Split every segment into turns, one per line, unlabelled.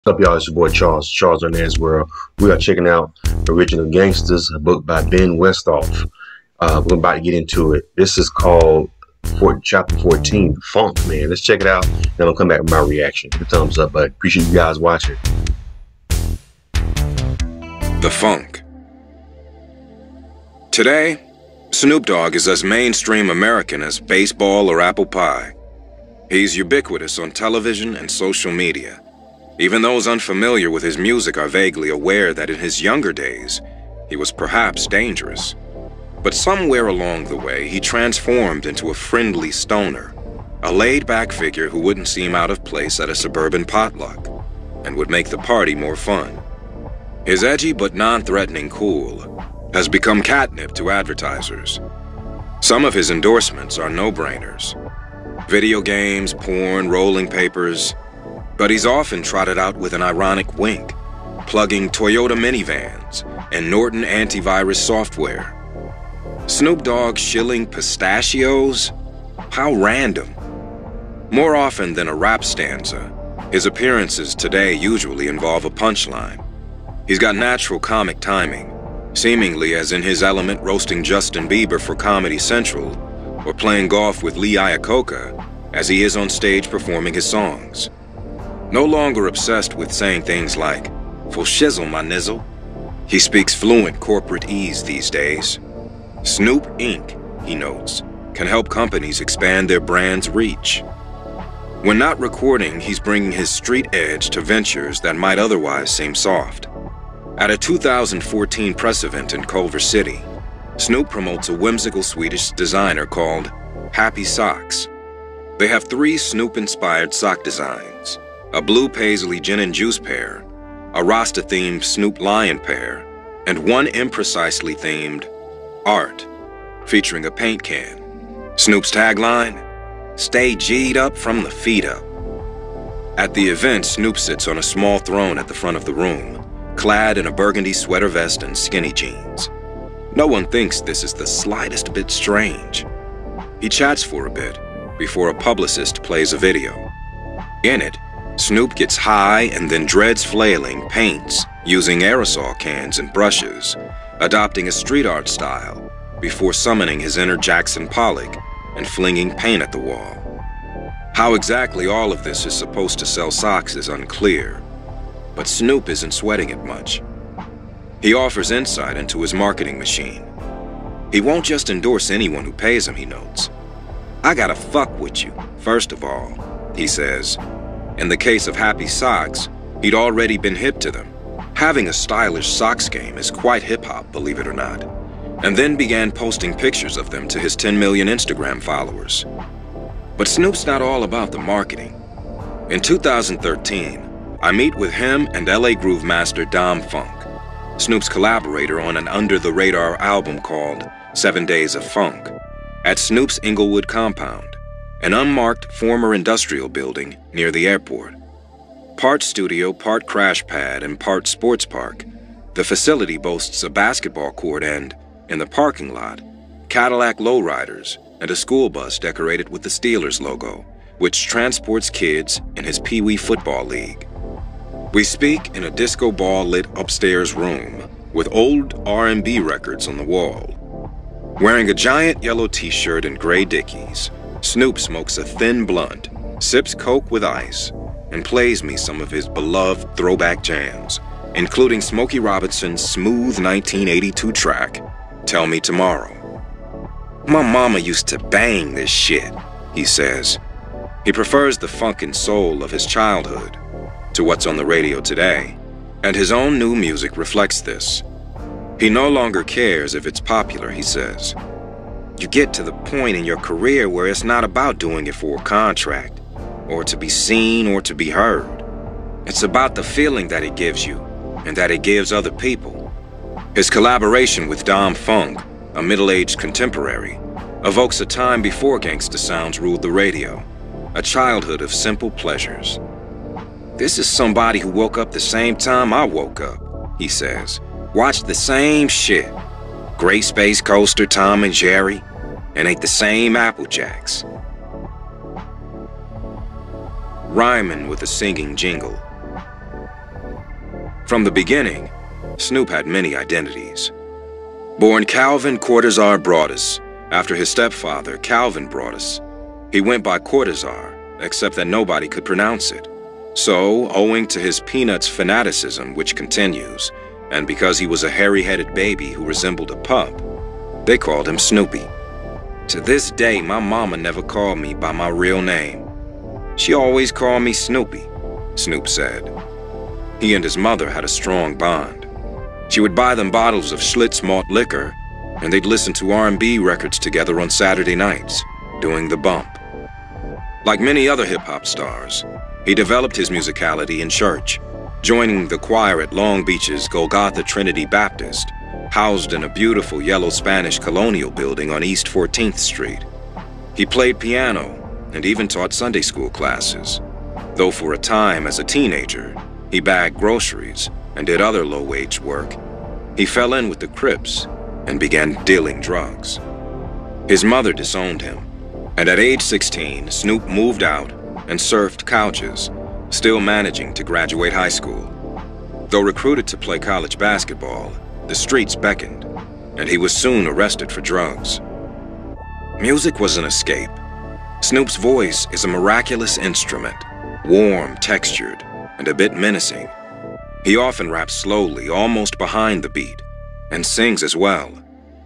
What's up, y'all? It's your boy Charles on Nance World. We are checking out Original Gangsters, a book by Ben Westhoff. We're about to get into it. This is called Chapter 14, Funk, man. Let's check it out. Then I'll come back with my reaction. The thumbs up, but appreciate you guys watching.
The Funk. Today, Snoop Dogg is as mainstream American as baseball or apple pie. He's ubiquitous on television and social media. Even those unfamiliar with his music are vaguely aware that in his younger days, he was perhaps dangerous. But somewhere along the way, he transformed into a friendly stoner, a laid-back figure who wouldn't seem out of place at a suburban potluck, and would make the party more fun. His edgy but non-threatening cool has become catnip to advertisers. Some of his endorsements are no-brainers. Video games, porn, rolling papers, but he's often trotted out with an ironic wink, plugging Toyota minivans and Norton antivirus software. Snoop Dogg shilling pistachios? How random. More often than a rap stanza, his appearances today usually involve a punchline. He's got natural comic timing, seemingly as in his element roasting Justin Bieber for Comedy Central or playing golf with Lee Iacocca as he is on stage performing his songs. No longer obsessed with saying things like, "For shizzle, my nizzle," he speaks fluent corporate ease these days. Snoop Inc., he notes, can help companies expand their brand's reach. When not recording, he's bringing his street edge to ventures that might otherwise seem soft. At a 2014 press event in Culver City, Snoop promotes a whimsical Swedish designer called Happy Socks. They have 3 Snoop-inspired sock designs: a blue paisley gin and juice pair, a Rasta-themed Snoop Lion pair, and one imprecisely themed art, featuring a paint can. Snoop's tagline: "Stay G'd up from the feet up." At the event, Snoop sits on a small throne at the front of the room, clad in a burgundy sweater vest and skinny jeans. No one thinks this is the slightest bit strange. He chats for a bit before a publicist plays a video. In it, Snoop gets high and then dreads flailing, paints, using aerosol cans and brushes, adopting a street art style before summoning his inner Jackson Pollock and flinging paint at the wall. How exactly all of this is supposed to sell socks is unclear, but Snoop isn't sweating it much. He offers insight into his marketing machine. He won't just endorse anyone who pays him, he notes. "I gotta fuck with you, first of all," he says. In the case of Happy Socks, he'd already been hip to them. Having a stylish socks game is quite hip-hop, believe it or not, and then began posting pictures of them to his 10 million Instagram followers. But Snoop's not all about the marketing. In 2013, I meet with him and LA Groove master Dom Funk, Snoop's collaborator on an under-the-radar album called 7 Days of Funk, at Snoop's Inglewood compound, an unmarked former industrial building near the airport. Part studio, part crash pad, and part sports park, the facility boasts a basketball court and, in the parking lot, Cadillac lowriders and a school bus decorated with the Steelers logo, which transports kids in his Pee Wee football league. We speak in a disco ball-lit upstairs room with old R&B records on the wall. Wearing a giant yellow t-shirt and gray Dickies, Snoop smokes a thin blunt, sips Coke with ice, and plays me some of his beloved throwback jams, including Smokey Robinson's smooth 1982 track, Tell Me Tomorrow. "My mama used to bang this shit," he says. He prefers the funk and soul of his childhood to what's on the radio today, and his own new music reflects this. He no longer cares if it's popular, he says. "You get to the point in your career where it's not about doing it for a contract, or to be seen or to be heard. It's about the feeling that it gives you, and that it gives other people." His collaboration with Dom Funk, a middle-aged contemporary, evokes a time before gangsta sounds ruled the radio, a childhood of simple pleasures. "This is somebody who woke up the same time I woke up," he says. "Watched the same shit. Gray Space Coaster, Tom and Jerry, and ate the same Apple Jacks." Rhyming with a singing jingle. From the beginning, Snoop had many identities. Born Calvin Cortazar Broadus, after his stepfather, Calvin Broadus, he went by Cortazar, except that nobody could pronounce it. So, owing to his Peanuts fanaticism, which continues, and because he was a hairy-headed baby who resembled a pup, they called him Snoopy. To this day, my mama never called me by my real name. She always called me Snoopy, Snoop said. He and his mother had a strong bond. She would buy them bottles of Schlitz malt liquor, and they'd listen to R&B records together on Saturday nights, doing the bump. Like many other hip-hop stars, he developed his musicality in church, joining the choir at Long Beach's Golgotha Trinity Baptist, housed in a beautiful yellow Spanish colonial building on East 14th Street. He played piano and even taught Sunday school classes, though for a time as a teenager, he bagged groceries and did other low-wage work. He fell in with the Crips and began dealing drugs. His mother disowned him, and at age 16, Snoop moved out and surfed couches, still managing to graduate high school. Though recruited to play college basketball, the streets beckoned, and he was soon arrested for drugs. Music was an escape. Snoop's voice is a miraculous instrument, warm, textured, and a bit menacing. He often raps slowly, almost behind the beat, and sings as well,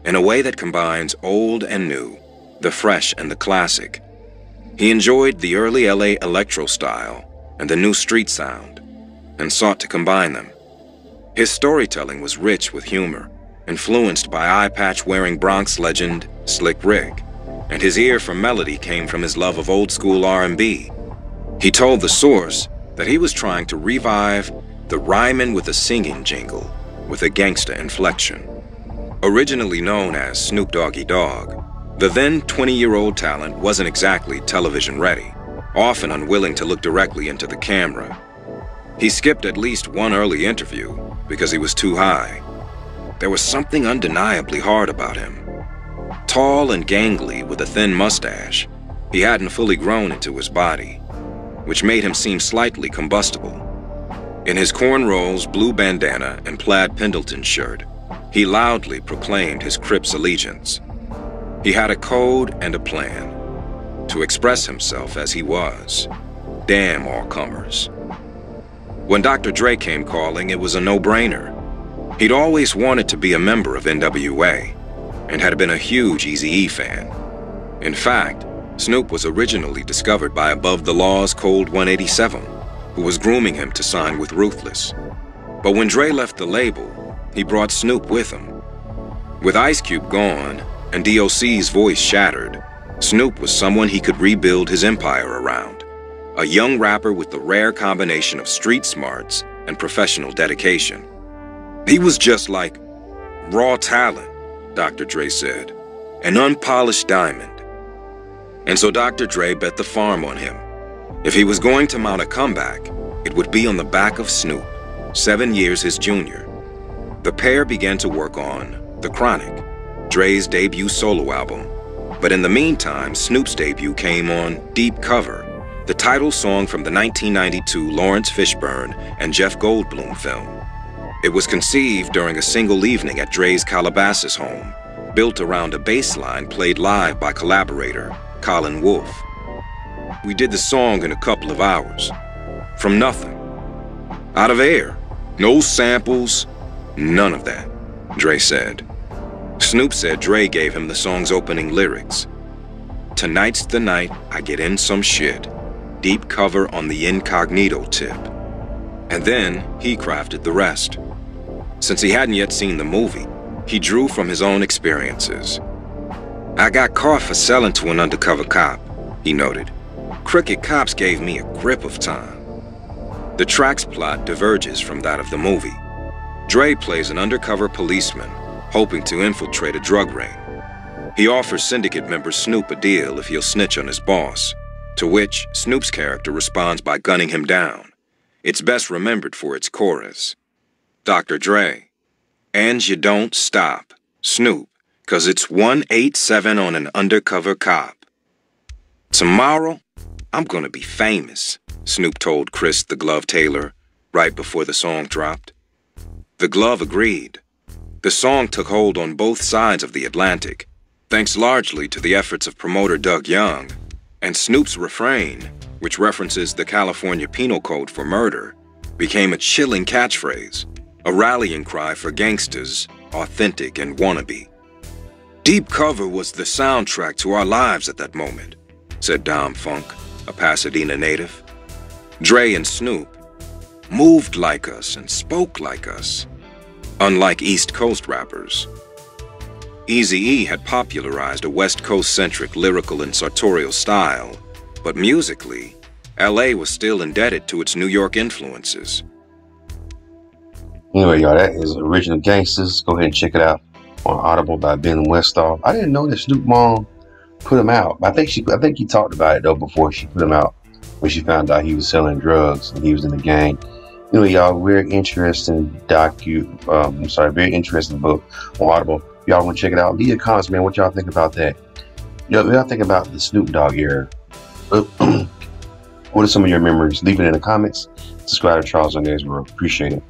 in a way that combines old and new, the fresh and the classic. He enjoyed the early LA electro style and the new street sound, and sought to combine them. His storytelling was rich with humor, influenced by eye-patch-wearing Bronx legend Slick Rick, and his ear for melody came from his love of old-school R&B. He told The Source that he was trying to revive the rhyming with a singing jingle with a gangsta inflection. Originally known as Snoop Doggy Dogg, the then 20-year-old talent wasn't exactly television ready, often unwilling to look directly into the camera. He skipped at least one early interview because he was too high. There was something undeniably hard about him. Tall and gangly with a thin mustache, he hadn't fully grown into his body, which made him seem slightly combustible. In his cornrows, blue bandana, and plaid Pendleton shirt, he loudly proclaimed his Crips allegiance. He had a code and a plan to express himself as he was. Damn all comers. When Dr. Dre came calling, it was a no-brainer. He'd always wanted to be a member of NWA and had been a huge Eazy-E fan. In fact, Snoop was originally discovered by Above the Law's Cold 187, who was grooming him to sign with Ruthless. But when Dre left the label, he brought Snoop with him. With Ice Cube gone and DOC's voice shattered, Snoop was someone he could rebuild his empire around. A young rapper with the rare combination of street smarts and professional dedication. He was just like raw talent, Dr. Dre said, an unpolished diamond. And so Dr. Dre bet the farm on him. If he was going to mount a comeback, it would be on the back of Snoop, 7 years his junior. The pair began to work on The Chronic, Dre's debut solo album. But in the meantime, Snoop's debut came on Deep Cover, the title song from the 1992 Lawrence Fishburne and Jeff Goldblum film. It was conceived during a single evening at Dre's Calabasas home, built around a bass line played live by collaborator Colin Wolfe. We did the song in a couple of hours, from nothing, out of air, no samples, none of that, Dre said. Snoop said Dre gave him the song's opening lyrics. Tonight's the night I get in some shit, deep cover on the incognito tip. And then he crafted the rest. Since he hadn't yet seen the movie, he drew from his own experiences. I got caught for selling to an undercover cop, he noted. Crooked cops gave me a grip of time. The track's plot diverges from that of the movie. Dre plays an undercover policeman hoping to infiltrate a drug ring. He offers syndicate member Snoop a deal if he'll snitch on his boss, to which Snoop's character responds by gunning him down. It's best remembered for its chorus. Dr. Dre, and you don't stop, Snoop, 'cause it's 187 on an undercover cop. Tomorrow, I'm gonna be famous, Snoop told Chris the Glove Taylor right before the song dropped. The Glove agreed. The song took hold on both sides of the Atlantic, thanks largely to the efforts of promoter Dogg, and Snoop's refrain, which references the California Penal Code for murder, became a chilling catchphrase, a rallying cry for gangsters, authentic and wannabe. "Deep Cover was the soundtrack to our lives at that moment," said Dom Funk, a Pasadena native. Dre and Snoop moved like us and spoke like us, unlike East Coast rappers. Eazy-E had popularized a West Coast-centric lyrical and sartorial style, but musically, LA was still indebted to its New York influences.
Anyway, y'all, that is Original Gangsters. Go ahead and check it out on Audible by Ben Westhoff. I didn't know that Snoop Mom put him out. I think he talked about it though before she put him out, when she found out he was selling drugs and he was in the gang. Anyway, y'all, very interesting very interesting book on Audible. Y'all want to check it out? Leave your comments, man. What y'all think about that? What y'all think about the Snoop Dogg era? What are some of your memories? Leave it in the comments. Subscribe to Charles on World. Appreciate it.